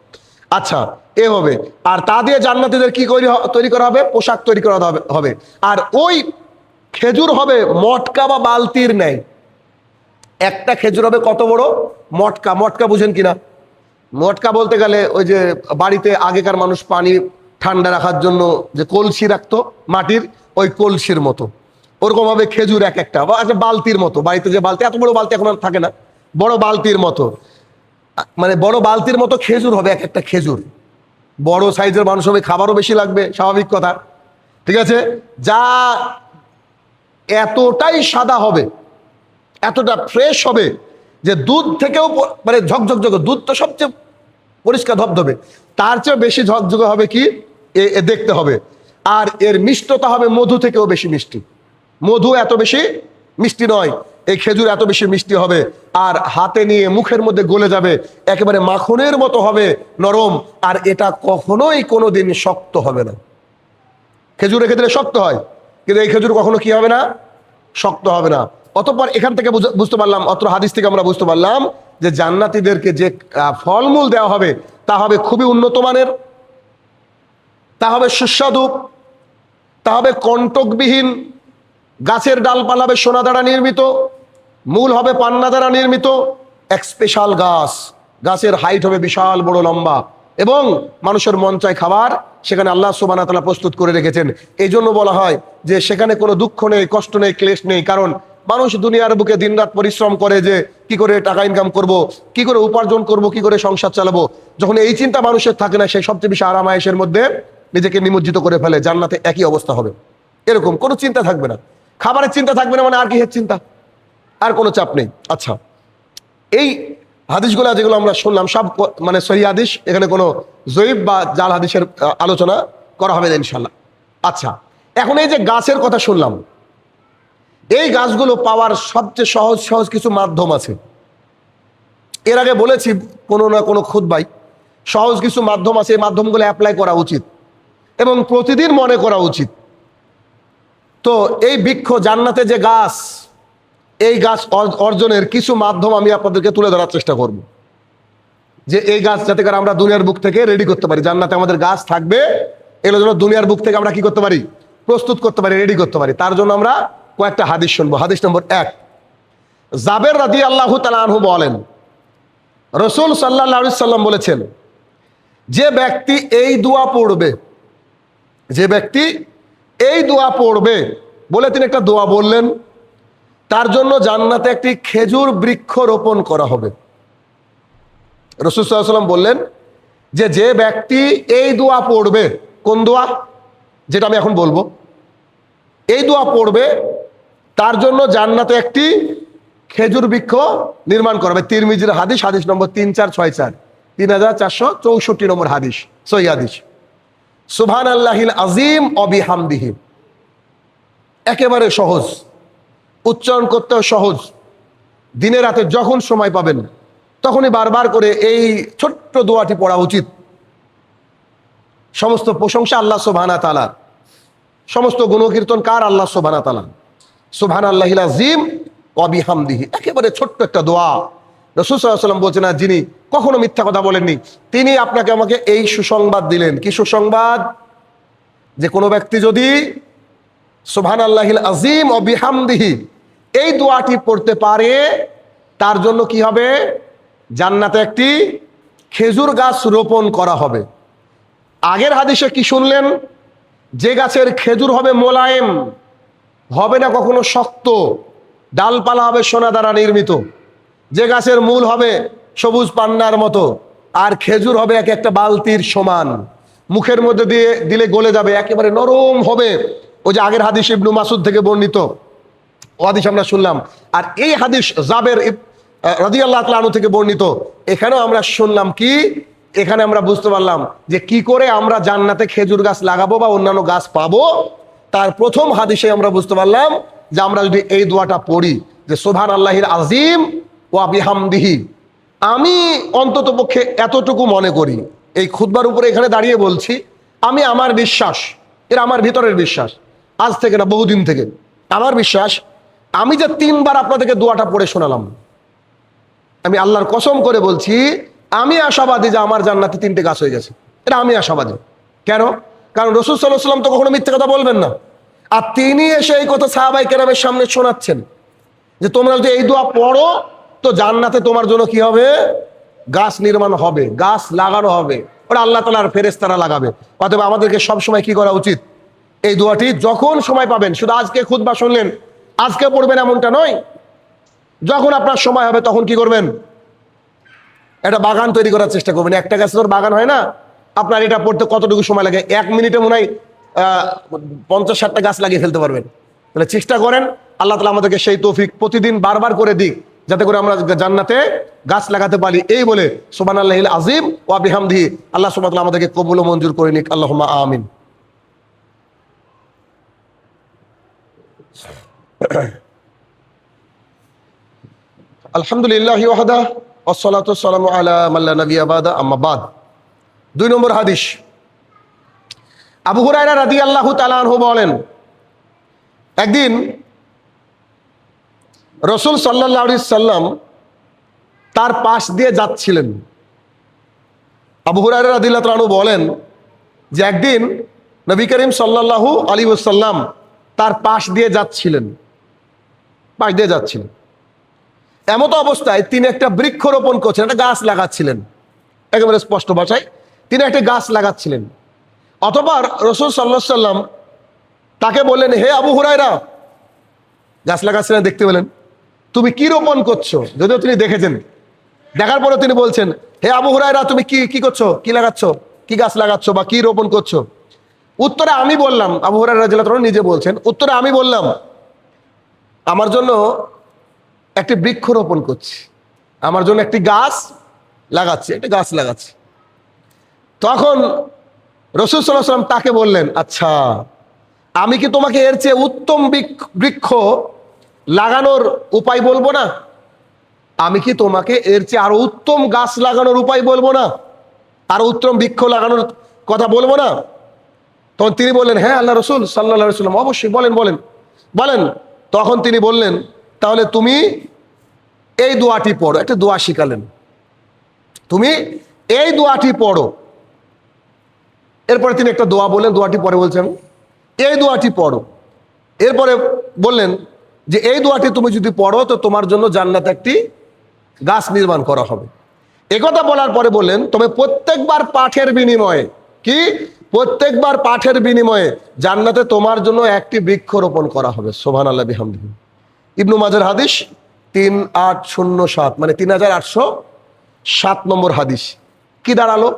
আচ্ছা, এ হবে। আর তা দিয়ে জান্নাতীদের কি তৈরি করা হবে, পোশাক তৈরি করা হবে। আর ওই খেজুর হবে মটকা বা বালতির ন্যায়, একটা খেজুর হবে কত বড়, মটকা, মটকা বুঝেন কিনা? মটকা বলতে গেলে ওই যে বাড়িতে আগেকার মানুষ পানি ঠান্ডা রাখার জন্য যে কলসি রাখতো মাটির, ওই কলসির মতো ওরকম হবে খেজুর এক একটা, বা একটা বালতির মতো, বাড়িতে যে বালতি, এত বড় বালতি এখন আর থাকে না, বড় বালতির মতো, মানে বড় বালতির মতো খেজুর হবে এক একটা খেজুর। বড় সাইজের মানুষ হবে, খাবারও বেশি লাগবে, স্বাভাবিক কথা, ঠিক আছে? যা এতটাই সাদা হবে, এতটা ফ্রেশ হবে যে দুধ থেকেও মানে ঝকঝকঝকে, দুধ তো সবচেয়ে পরিষ্কার ধবধবে, তার চেয়ে বেশি ঝকঝকে হবে কি দেখতে হবে। আর এর মিষ্টতা হবে মধু থেকেও বেশি মিষ্টি, মধু এত বেশি মিষ্টি নয়, এই খেজুর এত বেশি মিষ্টি হবে। আর হাতে নিয়ে মুখের মধ্যে গলে যাবে, একেবারে মাখনের মতো হবে, নরম। আর এটা কখনোই কোনোদিন শক্ত হবে না। খেজুরের ক্ষেত্রে শক্ত হয়, কিন্তু এই খেজুর কখনো কি হবে না, শক্ত হবে না। অতঃপর এখান থেকে বুঝতে পারলাম, অত্র হাদিস থেকে আমরা বুঝতে পারলাম যে জান্নাতীদেরকে যে ফলমূল দেওয়া হবে তা হবে খুবই উন্নত মানের, তা হবে সুস্বাদু, তা হবে কণ্টকবিহীন, গাছের ডালপালা হবে সোনা দ্বারা নির্মিত, মূল হবে পান্না দ্বারা নির্মিত, এক স্পেশাল গাছ, গাছের হাইট হবে বিশাল বড় লম্বা, এবং মানুষের মন চায় খাবার সেখানে আল্লাহ সুবহানাহু ওয়া তাআলা প্রস্তুত করে রেখেছেন। এই জন্য বলা হয় যে সেখানে কোনো দুঃখ নেই, কষ্ট নেই, ক্লেশ নেই। কারণ মানুষ দুনিয়ার বুকে দিনরাত পরিশ্রম করে যে কি করে টাকা ইনকাম করব, কি করে উপার্জন করব, কি করে সংসার চালাবো। যখন এই চিন্তা মানুষের থাকে না, সেই সবচেয়ে বেশি আরামায়েশের মধ্যে নিজেকে নিমজ্জিত করে ফেলে। জান্নাতে একই অবস্থা হবে, এরকম কোনো চিন্তা থাকবে না, খাবারের চিন্তা থাকবে না, মানে আর কি হের চিন্তা, আর কোনো চাপ নেই। আচ্ছা, এই হাদিসগুলো যেগুলো আমরা শুনলাম সব মানে সহিহ হাদিস, এখানে কোনো জয়ীফ বা জাল হাদিসের আলোচনা করা হবে না ইনশাল্লাহ। আচ্ছা, এখন এই যে গাছের কথা শুনলাম, এই গাছগুলো পাওয়ার সবচেয়ে সহজ সহজ কিছু মাধ্যম আছে। এর আগে বলেছি কোনো না কোনো খুতবায় সহজ কিছু মাধ্যম আছে, এই মাধ্যমগুলো অ্যাপ্লাই করা উচিত এবং প্রতিদিন মনে করা উচিত। তো এই বৃক্ষ জান্নাতে যে গাছ, এই গাছ অর্জনের কিছু মাধ্যম আমি আপনাদেরকে তুলে ধরার চেষ্টা করব, যে এই গাছ যাতে করে আমরা দুনিয়ার বুক থেকে রেডি করতে পারি। জান্নাতে আমাদের গাছ থাকবে, এগুলো যেন দুনিয়ার বুক থেকে আমরা কি করতে পারি, প্রস্তুত করতে পারি, রেডি করতে পারি। তার জন্য আমরা কয়েকটা হাদিস শুনবো। হাদিস নম্বর 1, জাবের রাদিয়াল্লাহু তাআলা আনহু বলেন, রাসূল সাল্লাল্লাহু আলাইহি সাল্লাম বলেছেন, যে ব্যক্তি এই দোয়া পড়বে, যে ব্যক্তি এই দোয়া পড়বে, বলে তিনি একটা দোয়া বললেন, তার জন্য জান্নাতে একটি খেজুর বৃক্ষ রোপণ করা হবে। রাসূল সাল্লাল্লাহু আলাইহি সাল্লাম বললেন যে যে ব্যক্তি এই দোয়া পড়বে, কোন দোয়া, যেটা আমি এখন বলবো, এই দোয়া পড়বে, তার জন্য জান্নাতে একটি খেজুর বৃক্ষ নির্মাণ করা হবে। তিরমিজির হাদিস, হাদিস নম্বর 3464, 3464 নম্বর হাদিস, সহিহ হাদিস। সুবহানাল্লাহিল আযীম ওয়া বিহামদিহি, একেবারে সহজ, উচ্চারণ করতেও সহজ। দিনে রাতে যখন সময় পাবেন তখনই বারবার করে এই ছোট্ট দোয়াটি পড়া উচিত। সমস্ত প্রশংসা আল্লাহ সুবহানাহু ওয়া তাআলার, সমস্ত গুণকীর্তন কার, আল্লাহ সুবহানাহু ওয়া তাআলা। সুবহানাল্লাহিল আযীম ওয়া বিহামদিহি, একেবারে ছোট্ট একটা দোয়া। রাসূল সাল্লাল্লাহু আলাইহি ওয়াসাল্লাম বলছেন, আর যিনি কখনো মিথ্যা কথা বলেননি, তিনি আপনাকে আমাকে এই সুসংবাদ দিলেন। কি সুসংবাদ? যে কোনো ব্যক্তি যদি সুবহানাল্লাহিল আযীম ওয়া বিহামদিহি এই দোয়াটি পড়তে পারে, তার জন্য কি হবে, জান্নাতে একটি খেজুর গাছ রোপণ করা হবে। আগের হাদিসে কি শুনলেন, যে গাছের খেজুর হবে মোলায়েম, হবে না কখনো শক্ত, ডালপালা হবে সোনা দ্বারা নির্মিত, যে গাছের মূল হবে সবুজ পান্নার মতো, আর খেজুর হবে এক একটা বালতির সমান, মুখের মধ্যে দিয়ে দিলে গলে যাবে, একেবারে নরম হবে। ওই যে আগের হাদিস ইবনু মাসুদ থেকে বর্ণিত ও হাদিস আমরা শুনলাম। আর এই হাদিস জাবের রাদিয়াল্লাহু তাআলা আনহু থেকে বর্ণিত, এখানেও আমরা শুনলাম কি, এখানে আমরা বুঝতে পারলাম যে কি করে আমরা জান্নাতে খেজুর গাছ লাগাবো বা অন্যান্য গাছ পাবো। তার প্রথম হাদিসে আমরা বুঝতে পারলাম যে আমরা যদি এই দোয়াটা পড়ি, যে সুবহানাল্লাহিল আযীম ওয়া বিহামদিহি, আমি অন্তত পক্ষে এতটুকু মনে করি, এই খুতবার উপরে এখানে দাঁড়িয়ে বলছি, আমি আমার বিশ্বাস, এর আমার ভিতরের বিশ্বাস, আজ থেকে না বহুদিন থেকে আমার বিশ্বাস, আমি যে 3 বার আপনাদেরকে দোয়াটা পড়ে শোনালাম, আমি আল্লাহর কসম করে বলছি, আমি আশাবাদী যে আমার জান্নাতে 3টে গাছ হয়ে গেছে। এটা আমি আশাবাদী। কেন? কারণ রাসূল সাল্লাল্লাহু আলাইহি ওয়াসাল্লাম তো কখনো মিথ্যা কথা বলবেন না, আর তিনি এসে এই কথা সাহাবায়ে কেরামের সামনে শোনাচ্ছেন যে তোমরা যদি এই দোয়া পড়ো তো জান্নাতে তোমার জন্য কি হবে, গাছ নির্মাণ হবে, গাছ লাগানো হবে, ওটা আল্লাহ তাআলার ফেরেশতারা লাগাবে। অতএব আমাদেরকে সব সময় কি করা উচিত, এই দোয়াটি যখন সময় পাবেন, শুধু আজকে খুতবা শুনলেন আজকে পড়বেন এমনটা নয়, যখন আপনার সময় হবে তখন কি করবেন, একটা বাগান তৈরি করার চেষ্টা করবেন। একটা গাছের বাগান হয় না, আপনার এটা পড়তে কতটুকু সময় লাগে, 1 মিনিটে মনে হয় 50-60টা গাছ লাগিয়ে ফেলতে পারবেন। তাহলে চেষ্টা করেন, আল্লাহ তাআলা আমাদেরকে সেই তৌফিক প্রতিদিন বারবার করে দিক, যাতে করে আমরা জান্নাতে গাছ লাগাতে পারি। এই বলে সুবহানাল্লাহিল আযীম ওয়া বিহামদিহি, আল্লাহ সুবহানাহু ওয়া তাআলা আমাদেরকে কবুল ও মঞ্জুর করে নিক, আল্লাহুম্মা আমিন। আলহামদুলিল্লাহি ওয়াহদা ওয়াসসালাতু ওয়াসসালামু আলা মান লা নাবিয়্যা বাদা, আম্মা বাদ। 2 নম্বর হাদিস, আবু হুরায়রা রাদিয়াল্লাহু তাআলা আনহু বলেন, একদিন রাসূল সাল্লাল্লাহু আলাইহি সাল্লাম তার পাশ দিয়ে যাচ্ছিলেন। আবু হুরায়রা রাদিয়াল্লাহু তাআলা আনহু বলেন যে একদিন নবী করিম সাল্লাল্লাহু আলাইহি ওয়াসাল্লাম তার পাশ দিয়ে যাচ্ছিলেন, এমতো অবস্থায় তিনি একটা বৃক্ষরোপণ করছেন, একটা গাছ লাগাচ্ছিলেন। একেবারে স্পষ্ট ভাষায় তিনি একটা গাছ লাগাচ্ছিলেন। অতঃপর রাসূল সাল্লাল্লাহু আলাইহি সাল্লাম তাকে বললেন, হে আবু হুরায়রা, গাছ লাগাচ্ছিলেন, দেখতে পেলেন, তুমি কি রোপণ করছো? যদিও তিনি দেখেছেন, দেখার পরে তিনি বলছেন, হে আবু হুরায়রা, তুমি কি করছো, কি লাগাচ্ছ, কি গাছ লাগাচ্ছ বা কি রোপণ করছো? উত্তরে আমি বললাম, আবু হুরায়রা রাদিয়াল্লাহু তাআলা নিজে বলছেন, উত্তরে আমি বললাম, আমার জন্য একটি বৃক্ষ রোপণ করছি, আমার জন্য একটি গাছ লাগাচ্ছি। তখন রাসূল সাল্লাল্লাহু আলাইহি ওয়াসাল্লাম তাকে বললেন, আচ্ছা, আমি কি তোমাকে এর চেয়ে উত্তম বৃক্ষ লাগানোর উপায় বলবো না? আমি কি তোমাকে এর চেয়ে আরো উত্তম গাছ লাগানোর উপায় বলবো না? আরো উত্তম বৃক্ষ লাগানোর কথা বলবো না? তখন তিনি বললেন, হ্যাঁ আল্লাহ রাসূল সাল্লাল্লাহু আলাইহি ওয়াসাল্লাম, অবশ্যই, বলেন। তখন তিনি বললেন, তাহলে তুমি এই দোয়াটি পড়ো। একটা দোয়া শিখালেন, তুমি এই দোয়াটি পড়ো। এরপরে তিনি একটা দোয়া বললেন, দোয়াটি পরে বলছেন, এই দোয়াটি পড়ো। এরপরে বললেন যে এই দোয়াটি তুমি যদি পড়ো তো তোমার জন্য জান্নাতে একটি গাছ নির্মাণ করা হবে। একথা বলার পরে বললেন, তবে প্রত্যেকবার পাঠের বিনিময়ে জান্নাতে তোমার জন্য একটি বৃক্ষ রোপণ করা হবে। সুবহানাল্লাহ বিহামদিহি। ইবনু মাজার হাদিস 3807, মানে 3807 নম্বর হাদিস। কি দাঁড়ালো?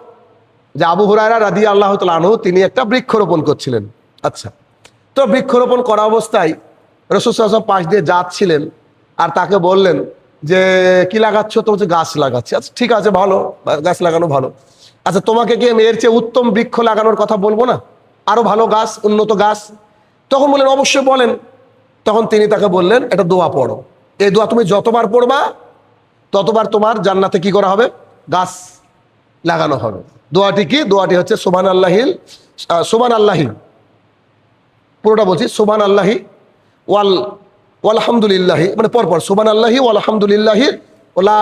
যে আবু হুরায়রা রাদিয়াল্লাহু তাআলা আনহু তিনি একটা বৃক্ষরোপণ করছিলেন। আচ্ছা, তো বৃক্ষরোপণ করা অবস্থায় রাসূল সাল্লাল্লাহু আলাইহি ওয়াসাল্লাম পাশ দিয়ে যাচ্ছিলেন, আর তাকে বললেন যে কি লাগাচ্ছ? তো বলছে গাছ লাগাচ্ছি। আচ্ছা, ঠিক আছে, ভালো, গাছ লাগানো ভালো। আচ্ছা, তোমাকে কি আমি এর চেয়ে উত্তম বৃক্ষ লাগানোর কথা বলবো না? আরো ভালো গাছ, উন্নত গাছ? তখন বললেন, অবশ্যই বলেন। তখন তিনি তাকে বললেন, একটা দোয়া পড়ো। এই দোয়া তুমি যতবার পড়বা ততবার তোমার জান্নাতে কি করা হবে? গাছ লাগানো হবে। দোয়াটি কি? দোয়াটি হচ্ছে সুবহানাল্লাহি, পুরোটা বলছি, সুবহানাল্লাহি ওয়ালহামদুলিল্লাহি, মানে পরপর, সুবহানাল্লাহি ওয়ালহামদুলিল্লাহি ওয়া লা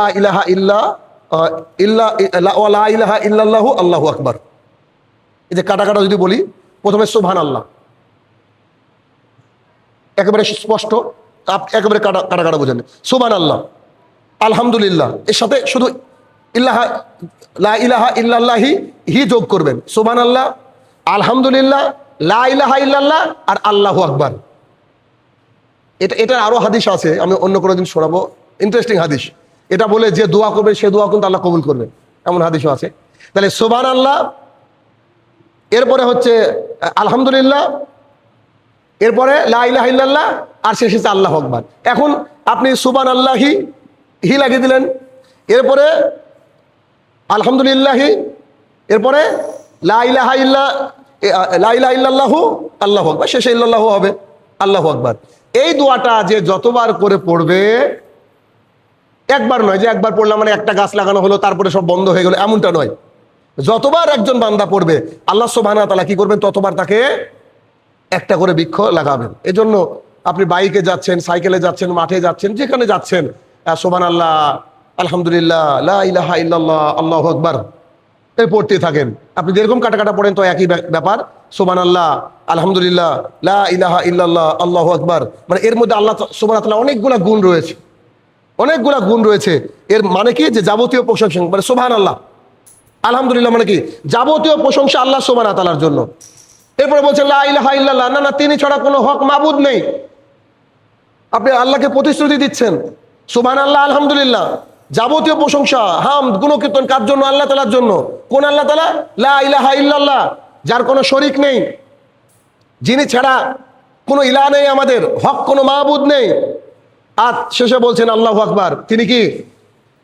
ইলাহা ইল্লাল্লাহু আল্লাহু আকবার। এই যে কাটা যদি বলি, প্রথমে সুবহানাল্লাহ, একেবারে স্পষ্ট, একেবারে কাটা বোঝেন। সুবহানাল্লাহ, আলহামদুলিল্লাহ, এর সাথে শুধু লা ইলাহা ইল্লাল্লাহি যোগ করবেন। সুবহানাল্লাহ, আলহামদুলিল্লাহ, লা ইলাহা ইল্লাল্লাহ আর আল্লাহু আকবার। এটা আরো হাদিস আছে, আমি অন্য কোনো দিন শোনাবো, ইন্টারেস্টিং হাদিস। এটা বলে যে দোয়া করবে সে দোয়া কিন্তু আল্লাহ কবুল করবে, এমন হাদিসও আছে। তাহলে সুবহানাল্লাহ, এরপরে হচ্ছে আলহামদুলিল্লাহ, এরপরে লা ইলাহা ইল্লাল্লাহ, আর শেষে হচ্ছে আল্লাহু আকবার। এখন আপনি সুবহানাল্লাহি লাগিয়ে দিলেন, এরপরে আলহামদুলিল্লাহি, এরপরে লা ইলাহা ইল্লাল্লাহু আল্লাহু আকবার, শেষে ইল্লাল্লাহু হবে, আল্লাহু আকবার। এই দোয়াটা যে যতবার করে পড়বে, একবার নয় যে একবার পড়লাম মানে একটা গাছ লাগানো হলো তারপরে সব বন্ধ হয়ে গেল, এমনটা নয়। যতবার একজন বান্দা পড়বে আল্লাহ সুবহানাহু ওয়া তাআলা কি করবেন? ততবার তাকে একটা করে বৃক্ষ লাগাবেন। এজন্য আপনি বাইকে যাচ্ছেন, সাইকেলে যাচ্ছেন, মাঠে যাচ্ছেন, যেখানে যাচ্ছেন, সুবহানাল্লাহ, আলহামদুলিল্লাহ, লা ইলাহা ইল্লাল্লাহ, আল্লাহু আকবার, এই পড়তে থাকেন। আপনি যেরকম কাটা পড়েন তো একই ব্যাপার। সুবহানাল্লাহ, আলহামদুলিল্লাহ, লা ইলাহা ইল্লাল্লাহ, আল্লাহু আকবার। মানে এর মধ্যে আল্লাহ সুবহানাহু ওয়া তাআলা অনেকগুলা গুণ রয়েছে। এর মানে কি? যে যাবতীয় প্রশংসা, মানে সুবহানাল্লাহ, আলহামদুলিল্লাহ মানে কি? যাবতীয় প্রশংসা আল্লাহ সুবহানাহু ওয়া তাআলার জন্য। এরপরে বলছেন লা ইলাহা ইল্লাল্লাহ, না, তিনি ছাড়া কোনো হক মাবুদ নেই। আপনি আল্লাহকে প্রতিশ্রুতি দিচ্ছেন। সুবহানাল্লাহ, আলহামদুলিল্লাহ, যাবতীয় প্রশংসা, হামদ, গুণকীর্তন কার জন্য? আল্লাহ তাআলার জন্য। কোন আল্লাহ তাআলা? লা ইলাহা ইল্লাল্লাহ, যার কোনো শরীক নেই, যিনি ছাড়া কোনো ইলাহ নেই, আমাদের হক কোনো মাবুদ নেই। আর শেষে বলছেন আল্লাহু আকবার, তিনি কি?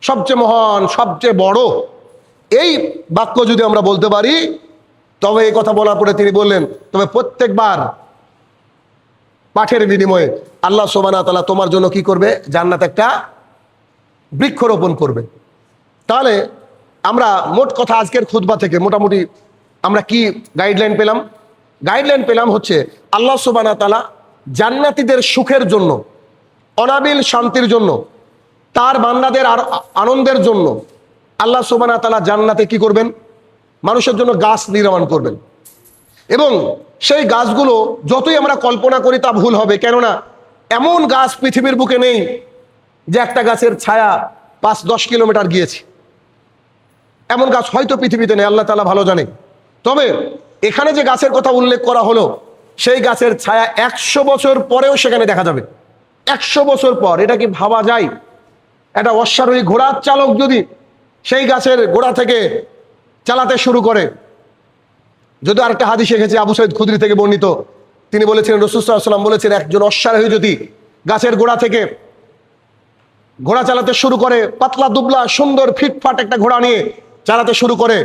সবচেয়ে মহান, সবচেয়ে বড়। এই বাক্য যদি আমরা বলতে পারি, তবে এই কথা বলার পরে তিনি বললেন, তবে প্রত্যেকবার পাঠের বিনিময়ে আল্লাহ সুবহানাহু ওয়া তাআলা তোমার জন্য কি করবে? জান্নাতে একটা বৃক্ষরোপণ করবে। তাহলে আমরা মোট কথা আজকের খুতবা থেকে মোটামুটি আমরা কি গাইডলাইন পেলাম হচ্ছে আল্লাহ সুবহানাহু ওয়া তাআলা জান্নাতীদের সুখের জন্য, অনাবিল শান্তির জন্য, তার বান্দাদের আনন্দের জন্য আল্লাহ সুবহানাহু ওয়া তাআলা জান্নাতে কি করবেন? মানুষের জন্য গাছ নির্মাণ করবেন। এবং সেই গাছগুলো যতই আমরা কল্পনা করি তা ভুল হবে, কেননা এমন গাছ পৃথিবীর বুকে নেই যে একটা গাছের ছায়া 5-10 কিলোমিটার গিয়েছে। এমন গাছ হয়তো পৃথিবীতে নেই, আল্লাহ তাআলা ভালো জানে। তবে এখানে যে গাছের কথা উল্লেখ করা হলো, সেই গাছের ছায়া 100 বছর পরেও সেখানে দেখা যাবে। 100 বছর পর, এটা কি ভাবা যায়? একটা অশ্বারোহী ঘোড়ার চালক যদি সেই গাছের গোড়া থেকে চালাতে শুরু করে, যদি আরেকটা হাদিস এসেছে আবু সাঈদ খুদরি থেকে বর্ণিত, তিনি বলেছিলেন, রাসূল সাল্লাল্লাহু আলাইহি ওয়াসাল্লাম বলেছেন, একজন অশ্বারোহী যদি গাছের গোড়া থেকে ঘোড়া চালাতে শুরু করে, পাতলা দুবলা সুন্দর ফিটফাট একটা ঘোড়া নিয়ে চালাতে শুরু করে,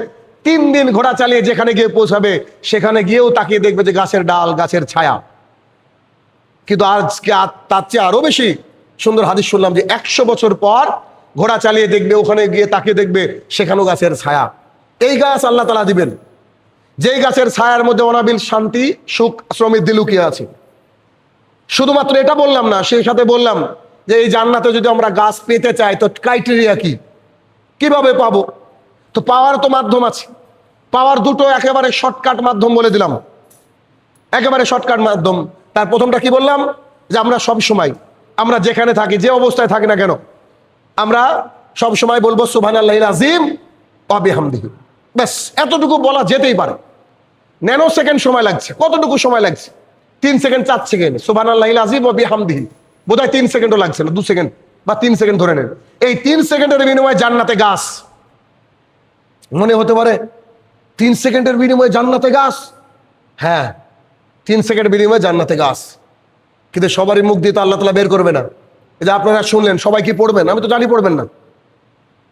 3 দিন ঘোড়া চালিয়ে যেখানে গিয়ে পৌঁছাবে, সেখানে গিয়েও তাকিয়ে দেখবে যে গাছের ডাল, গাছের ছায়া। কিন্তু আজকে তার চেয়ে আরো বেশি সুন্দর হাদিস শুনলাম যে 100 বছর পর ঘোড়া চালিয়ে দেখবে, ওখানে গিয়ে তাকিয়ে দেখবে সেখানেও গাছের ছায়া। এই গাছ আল্লাহ তাআলা দিবেন, যেই গাছের ছায়ার মধ্যে অনাবিল শান্তি, সুখ, সমৃদ্ধি লুকিয়ে আছে। শুধুমাত্র এটা বললাম না, সেই সাথে বললাম যে এই জান্নাতে যদি আমরা গাছ পেতে চাই তো ক্রাইটেরিয়া কি, কিভাবে পাবো? তো পাওয়ার তো মাধ্যম আছে। পাওয়ার দুটো একেবারে শর্টকাট মাধ্যম বলে দিলাম, একেবারে শর্টকাট মাধ্যম। তার প্রথমটা কি বললাম? যে আমরা সব সময়, আমরা যেখানে থাকি, যে অবস্থায় থাকি না কেন, আমরা সব সময় বলবো সুবহানাল্লাহিল আযীম ওয়া বিহামদিহি। ব্যাস, এতটুকু বলা যেতেই পারে। ন্যানো সেকেন্ড সময় লাগছে। কতটুকু সময় লাগছে? 3 সেকেন্ড 4 সেকেন্ড। সুবহানাল্লাহিল আযীম ওয়া বিহামদিহি বোধহয় 3 সেকেন্ডও লাগছে না, 2 সেকেন্ড বা 3 সেকেন্ড ধরে নেন। এই 3 সেকেন্ডের বিনিময়ে জান্নাতে গাছ। মনে হতে পারে 3 সেকেন্ডের বিনিময়ে জান্নাতে গাছ। হ্যাঁ, 3 সেকেন্ডের বিনিময়ে জান্নাতে গাছ। কিন্তু সবারই মুখ দিয়ে তো আল্লাহ তাআলা বের করবে না। এই যে আপনারা শুনলেন, সবাই কি পড়বেন? আমি তো জানি পড়বেন না।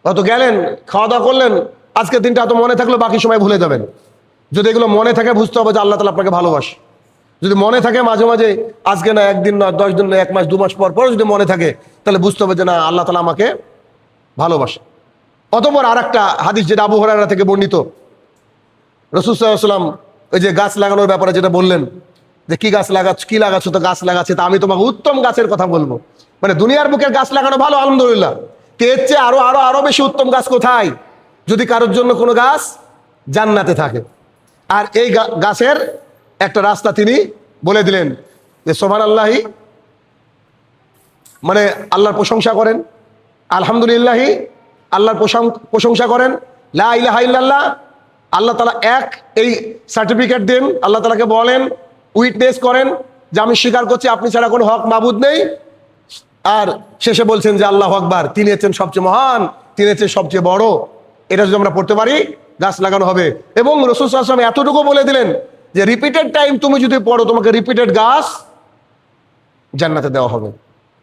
হয়তো গেলেন, খাওয়া দাওয়া করলেন, আজকের দিনটা এত মনে থাকলো, বাকি সময় ভুলে যাবেন। যদি এগুলো মনে থাকে, বুঝতে হবে যে আল্লাহ তাআলা আপনাকে ভালোবাসে। যদি মনে থাকে মাঝে মাঝে, আজকে না, একদিন না, 10 দিন না, 1 মাস 2 মাস পর পর যদি মনে থাকে, তাহলে বুঝতে হবে যে না, আল্লাহ তাআলা আমাকে ভালোবাসে। অতঃপর আর একটা হাদিস, যেটা আবু হুরায়রা থেকে বর্ণিত, রাসূল সাল্লাল্লাহু আলাইহি ওয়াসাল্লাম ওই যে গাছ লাগানোর ব্যাপারে যেটা বললেন, যে কি গাছ লাগাচ্ছ, কি লাগাচ্ছ? তো গাছ লাগাচ্ছে। তা আমি তোমাকে উত্তম গাছের কথা বলবো। মানে দুনিয়ার বুকের গাছ লাগানো ভালো, আলহামদুলিল্লাহ। এর চেয়ে আরো আরো আরো বেশি উত্তম গাছ কোথায়? যদি কারোর জন্য কোনো গাছ জান্নাতে থাকে। আর এই গাছের একটা রাস্তা তিনি বলে দিলেন যে সুবহানাল্লাহি, মানে আল্লাহর প্রশংসা করেন, আলহামদুলিল্লাহি আল্লাহর প্রশংসা করেন, লা ইলাহা ইল্লাল্লাহ আল্লাহ তাআলা এক, এই সার্টিফিকেট দেন, আল্লাহ তাআলাকে বলেন, উইটনেস করেন যে আমি স্বীকার করছি আপনি ছাড়া কোনো হক মাবুদ নেই। আর শেষে বলছেন যে আল্লাহু আকবার, তিনি হচ্ছেন সবচেয়ে মহান, তিনি হচ্ছেন সবচেয়ে বড়। এটা যদি আমরা পড়তে পারি, গাছ লাগানো হবে। এবং রাসূল সাল্লাল্লাহু আলাইহি ওয়াসাল্লাম এতটুকু বলে দিলেন যে রিপিটেড টাইম তুমি যদি পড়ো, তোমাকে রিপিটেড গাছ জান্নাতে দেওয়া হবে।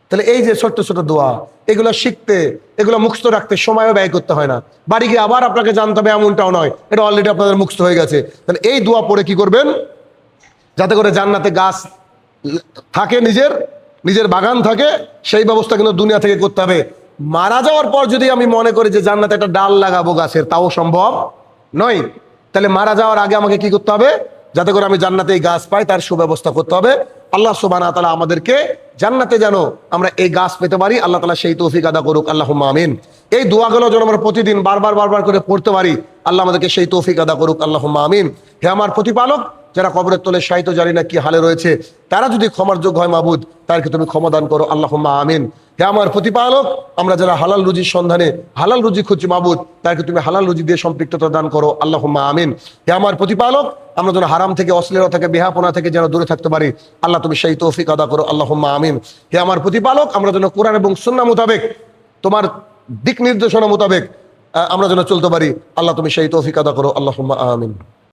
তাহলে এই যে ছোট্ট ছোট দোয়া, এগুলো শিখতে, এগুলো মুখস্থ রাখতে সময়ও ব্যয় করতে হয় না। বাড়ি গিয়ে আবার আপনাকে জানতে হবে এমনটাও নয়, এটা অলরেডি আপনাদের মুখস্থ হয়ে গেছে। তাহলে এই দোয়া পড়ে কি করবেন? যাতে করে জান্নাতে গাছ থাকে, নিজের বাগান থাকে, সেই ব্যবস্থা কিন্তু দুনিয়া থেকে করতে হবে। মারা যাওয়ার পর যদি আমি মনে করি যে জান্নাতে একটা ডাল লাগাবো গাছের, তাও সম্ভব নয়। তাহলে মারা যাওয়ার আগে আমাকে কি করতে হবে? যাতে করে আমি জান্নাতে এই গাছ পাই, তার সুব্যবস্থা করতে হবে। আল্লাহ সুবহানাহু ওয়া তাআলা আমাদেরকে জান্নাতে যেন আমরা এই গাছ পেতে পারি, আল্লাহ তাআলা সেই তৌফিক আদা করুক। আল্লাহুম্মা আমিন। এই দোয়াগুলো যেন আমরা প্রতিদিন বারবার করে পড়তে পারি, আল্লাহ আমাদেরকে সেই তৌফিক আদা করুক। আল্লাহুম্মা আমিন। হে আমার প্রতিপালক, যারা কবরের তলে শায়িত, জানি না কি হালে রয়েছে, তারা যদি ক্ষমার যোগ্য হয় মাবুদ, তাদেরকে তুমি ক্ষমা দান করো। আল্লাহুম্মা আমিন। হে আমার প্রতিপালক, আমরা যারা হালাল রুজির সন্ধানে হালাল রুজি খুঁজছি মাবুদ, তাদেরকে তুমি হালাল রুজি দিয়ে সম্পৃক্ততা দান করো। আল্লাহুম্মা আমিন। হে আমার প্রতিপালক, আমরা যেন হারাম থেকে, অশ্লীলতা থেকে, বেহাপনা থেকে যেন দূরে থাকতে পারি, আল্লাহ তুমি সেই তৌফিক আদা করো। আল্লাহুম্মা আমিন। হে আমার প্রতিপালক, আমরা যেন কোরআন এবং সুন্নাহ মোতাবেক, তোমার দিক নির্দেশনা মোতাবেক আমরা যেন চলতে পারি, আল্লাহ তুমি সেই তৌফিক আদা করো। আল্লাহুম্মা আমিন।